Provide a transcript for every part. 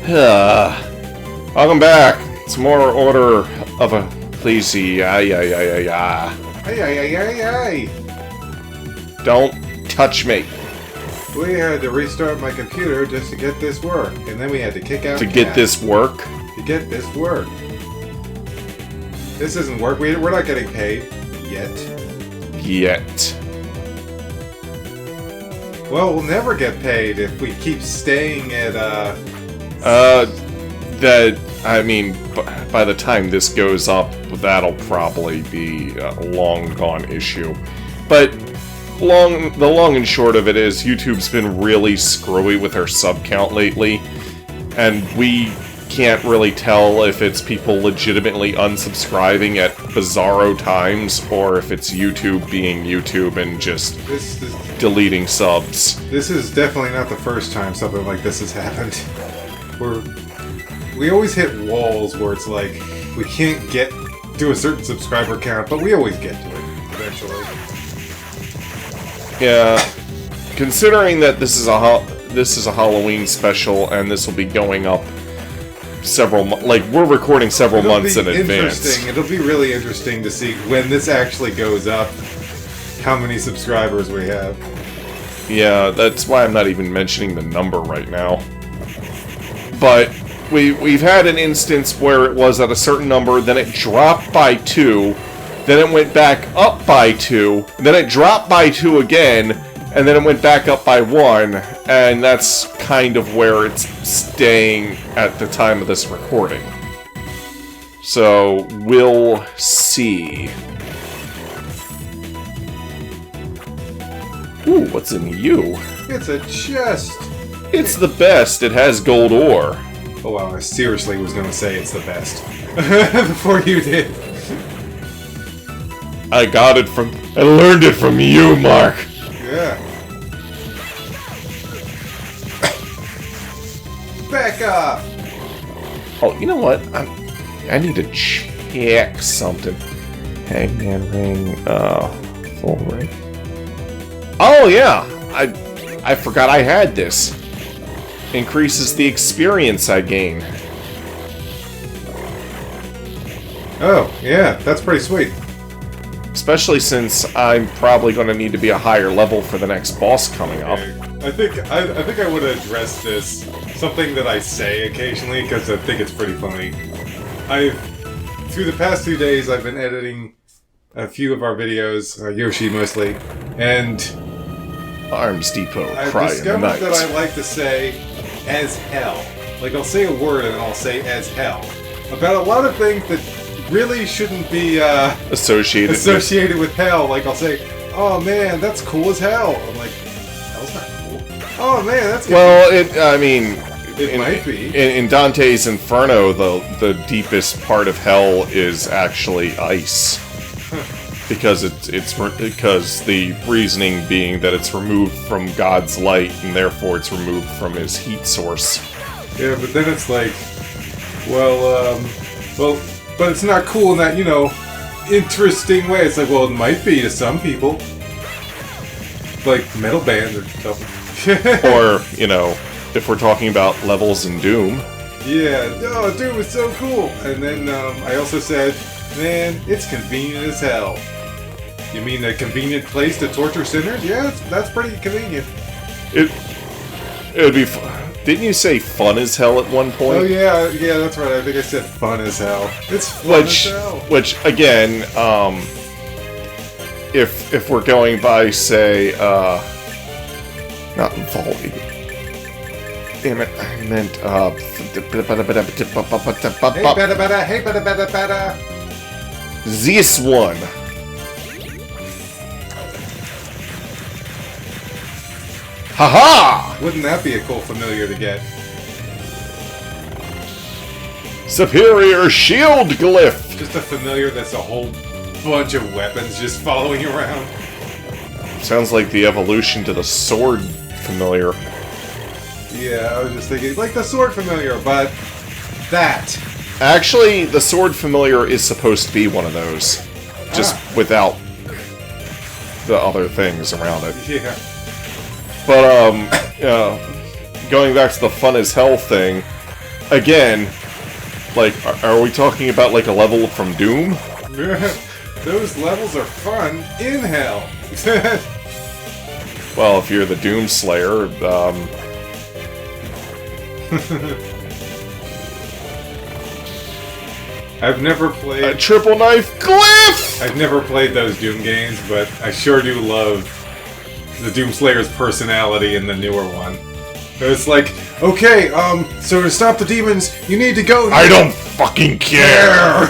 Welcome back. It's more Order of Ecclesia. Hey. Don't touch me. We had to restart my computer just to get this work, and then we had to kick out To get this work? To get this work. This isn't work. We're not getting paid. Yet. Well, we'll never get paid if we keep staying at, by the time this goes up, that'll probably be a long gone issue. But the long and short of it is, YouTube's been really screwy with our sub count lately, and we can't really tell if it's people legitimately unsubscribing at bizarro times, or if it's YouTube being YouTube and just deleting subs. This is definitely not the first time something like this has happened. We always hit walls where it's like, we can't get to a certain subscriber count, but we always get to it, eventually. Yeah, considering that this is a Halloween special, and this will be going up we're recording several months in advance. It'll be really interesting to see when this actually goes up, how many subscribers we have. Yeah, that's why I'm not even mentioning the number right now. But we've had an instance where it was at a certain number, then it dropped by 2, then it went back up by 2, then it dropped by 2 again, and then it went back up by 1, and that's kind of where it's staying at the time of this recording. So, we'll see. Ooh, what's in you? It's a chest! It's the best, it has gold ore. Oh wow, I seriously was gonna say it's the best. Before you did. I learned it from you, Mark! Yeah. Back off! Oh, you know what? I need to check something. Hangman ring, full ring. Oh yeah! I forgot I had this. Increases the experience I gain. Oh, yeah, that's pretty sweet. Especially since I'm probably going to need to be a higher level for the next boss coming up. I think I would address this, something that I say occasionally, because I think it's pretty funny. Through the past 2 days, I've been editing a few of our videos, Yoshi mostly, and Arms Depot, I've cry in the discovered night. that I like to say, as hell. Like, I'll say a word and I'll say as hell. About a lot of things that really shouldn't be, associated with hell. Like, I'll say, oh man, that's cool as hell. I'm like, hell's not cool. Oh man, that's good. Well, It might be. In Dante's Inferno, the deepest part of hell is actually ice. Because because the reasoning being that it's removed from God's light, and therefore it's removed from his heat source. Yeah, but then it's like, but it's not cool in that, interesting way. It's like, well, it might be to some people. Like metal bands or something. Or, if we're talking about levels in Doom. Yeah, oh, Doom is so cool. And then I also said, man, it's convenient as hell. You mean a convenient place to torture sinners? Yeah, that's pretty convenient. It would be didn't you say fun as hell at one point? Oh yeah, that's right. I think I said fun as hell. It's fun as hell. Which again, if we're going by, say, not volley. Damn it, I meant Hey, bada. this one. Haha! Wouldn't that be a cool familiar to get? Superior shield glyph! Just a familiar that's a whole bunch of weapons just following you around. Sounds like the evolution to the sword familiar. Yeah, I was just thinking, like the sword familiar, but that. Actually, the sword familiar is supposed to be one of those. Just without the other things around it. Yeah. But, going back to the fun as hell thing, again, like, are we talking about like a level from Doom? Those levels are fun in hell. Well, if you're the Doom Slayer, I've never played a triple knife glyph! I've never played those Doom games, but I sure do love the Doom Slayer's personality in the newer one. It's like, okay, so to stop the demons, you need to go here. I don't fucking care!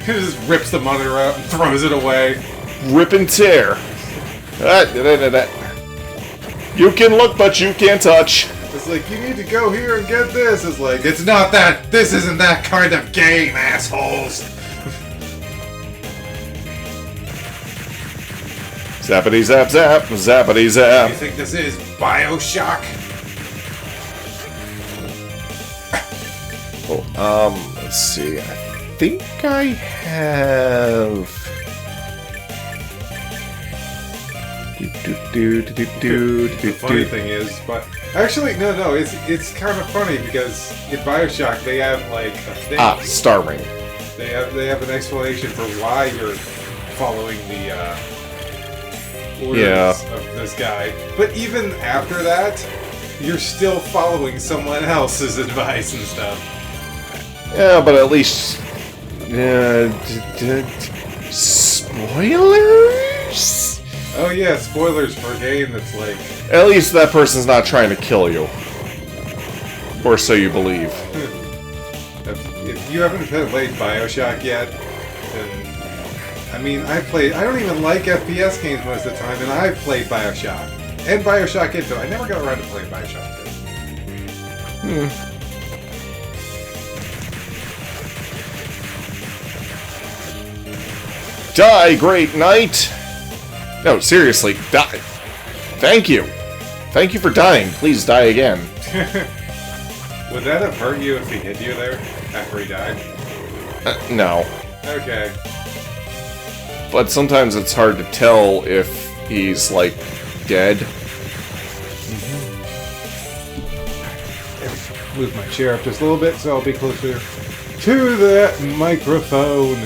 He just rips the monitor out and throws it away. Rip and tear. You can look, but you can't touch. It's like, you need to go here and get this. It's like, it's not that. This isn't that kind of game, assholes. Zappity zap zap, zappity zap. You think this is BioShock? Oh, let's see. I think I have. The funny thing is, but actually, no, it's kind of funny because in BioShock they have like a thing. Star Ring. They have an explanation for why you're following the orders of this guy. But even after that, you're still following someone else's advice and stuff. Yeah, but at least. Spoilers? Oh yeah, spoilers for a game that's like... At least that person's not trying to kill you. Or so you believe. If you haven't played BioShock yet, then... I mean, I don't even like FPS games most of the time, and I've played BioShock. And BioShock Infinite. I never got around to playing BioShock 2. Die, great knight! No, seriously, die. Thank you. Thank you for dying. Please die again. Would that have hurt you if he hit you there after he died? No. Okay. But sometimes it's hard to tell if he's, like, dead. Move my chair up just a little bit so I'll be closer to that microphone.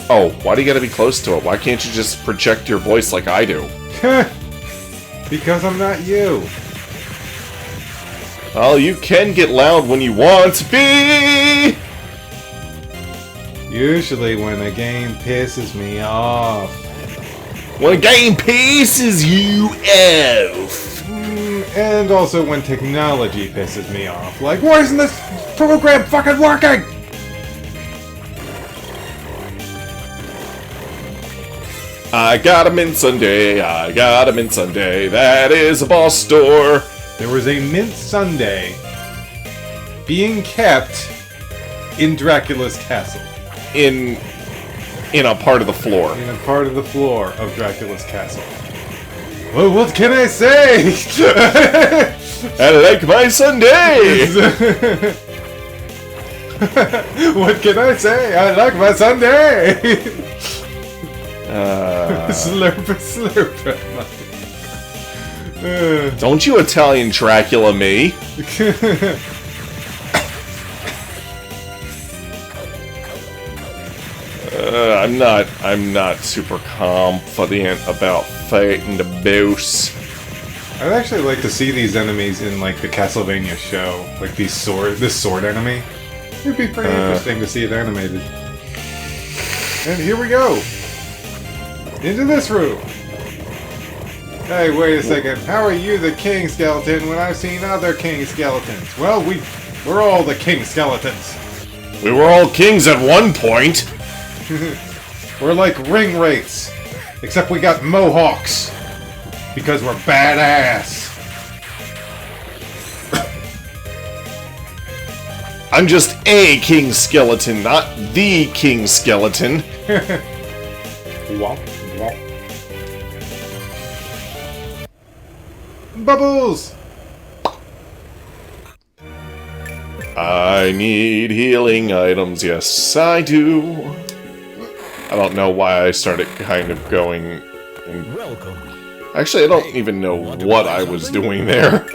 Oh, why do you gotta be close to it? Why can't you just project your voice like I do? Because I'm not you. Well, you can get loud when you want to be! Usually when a game pisses me off. When a game pisses you off! And also when technology pisses me off. Like, why isn't this program fucking working? I got a mint sundae, I got a mint sundae, that is a boss store. There was a mint sundae being kept in Dracula's castle. In a part of the floor. In a part of the floor of Dracula's castle. Well, what can I say? I like my sundae! What can I say? I like my sundae! Slurp, slurp. Don't you Italian Dracula me? I'm not super confident about fighting the boss. I'd actually like to see these enemies in like the Castlevania show, like this sword enemy. It'd be pretty interesting to see it animated. And here we go. Into this room! Hey, wait a second. How are you the king skeleton when I've seen other king skeletons? Well, we're all the king skeletons. We were all kings at one point! We're like ring wraiths. Except we got mohawks. Because we're badass. I'm just a king skeleton, not the king skeleton. Womp. Bubbles! I need healing items, yes I do. I don't know why I started kind of going... Welcome. Actually, I don't even know what I was doing there.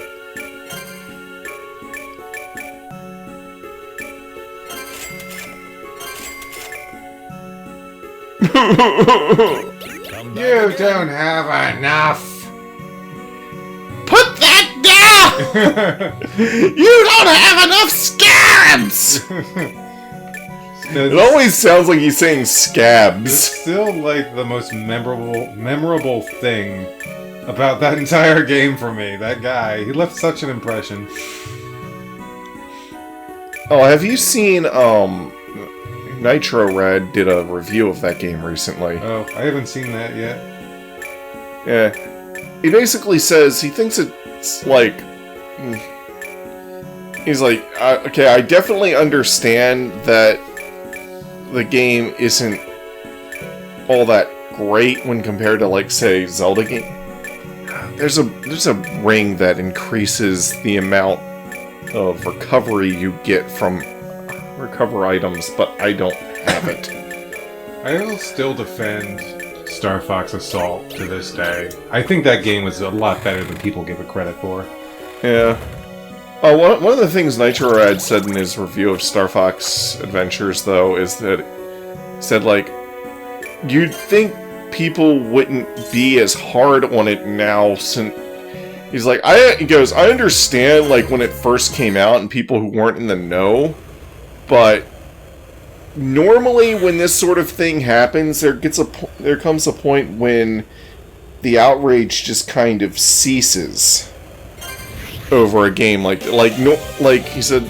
You don't have enough. Put that down! You don't have enough scabs! It always sounds like he's saying scabs. It's still like the most memorable thing about that entire game for me. That guy, he left such an impression. Oh, have you seen, Nitro Red did a review of that game recently. Oh, I haven't seen that yet. Yeah. He basically says he thinks it's like... He's like, okay, I definitely understand that the game isn't all that great when compared to, like, say, Zelda game. There's a ring that increases the amount of recovery you get from recover items, but I don't have it. I will still defend Star Fox Assault to this day. I think that game was a lot better than people give it credit for. Yeah. Oh, one of the things Nitro Rad said in his review of Star Fox Adventures, though, is that he said, like, you'd think people wouldn't be as hard on it now since... He's like, he goes, I understand, like, when it first came out and people who weren't in the know, but normally when this sort of thing happens, there comes a point when the outrage just kind of ceases over a game like he said.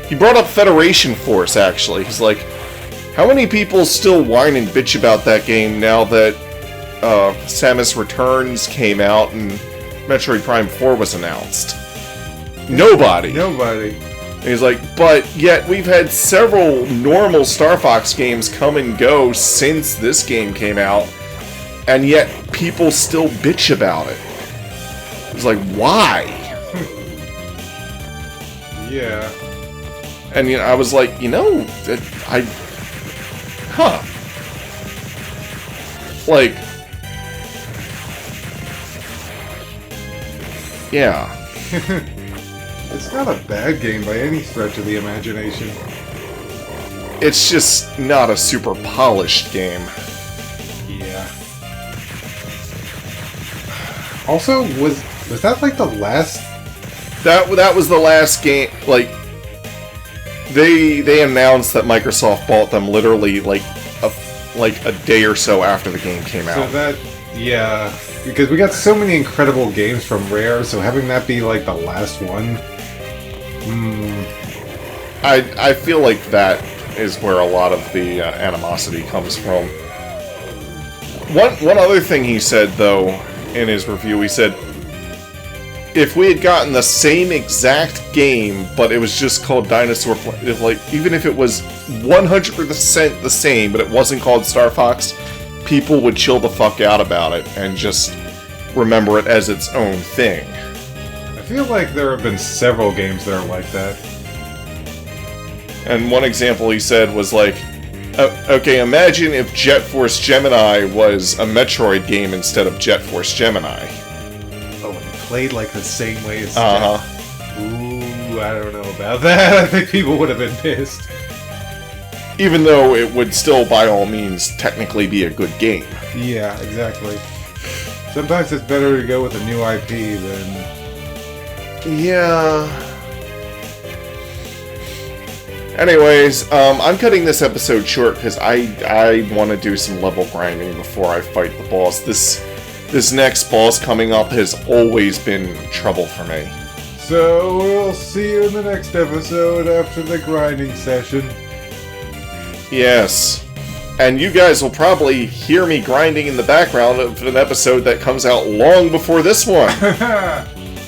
He brought up Federation Force, actually. He's like, how many people still whine and bitch about that game now that Samus Returns came out and Metroid Prime 4 was announced? Nobody. And he's like, but yet we've had several normal Star Fox games come and go since this game came out, and yet people still bitch about it. He's like, why? Yeah. And I was like, like, yeah. It's not a bad game by any stretch of the imagination. It's just not a super polished game. Yeah. Also, was that like the last... That was the last game, like, they announced that Microsoft bought them literally like a day or so after the game came out. So that, yeah, because we got so many incredible games from Rare, so having that be like the last one, I feel like that is where a lot of the animosity comes from. One other thing he said, though, in his review, he said, if we had gotten the same exact game, but it was just called Dinosaur like, even if it was 100% the same, but it wasn't called Star Fox, people would chill the fuck out about it and just remember it as its own thing. I feel like there have been several games that are like that. And one example he said was like, okay, imagine if Jet Force Gemini was a Metroid game instead of Jet Force Gemini. Oh, and played like the same way as Uh-huh. Ooh, I don't know about that. I think people would have been pissed. Even though it would still, by all means, technically be a good game. Yeah, exactly. Sometimes it's better to go with a new IP than... Yeah... Anyways, I'm cutting this episode short because I want to do some level grinding before I fight the boss. This next boss coming up has always been trouble for me. So we'll see you in the next episode after the grinding session. Yes. And you guys will probably hear me grinding in the background of an episode that comes out long before this one.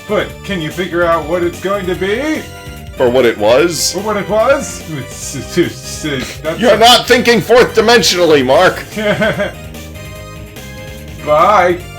But can you figure out what it's going to be? Or what it was? Or what it was? You're not thinking fourth dimensionally, Mark! Bye!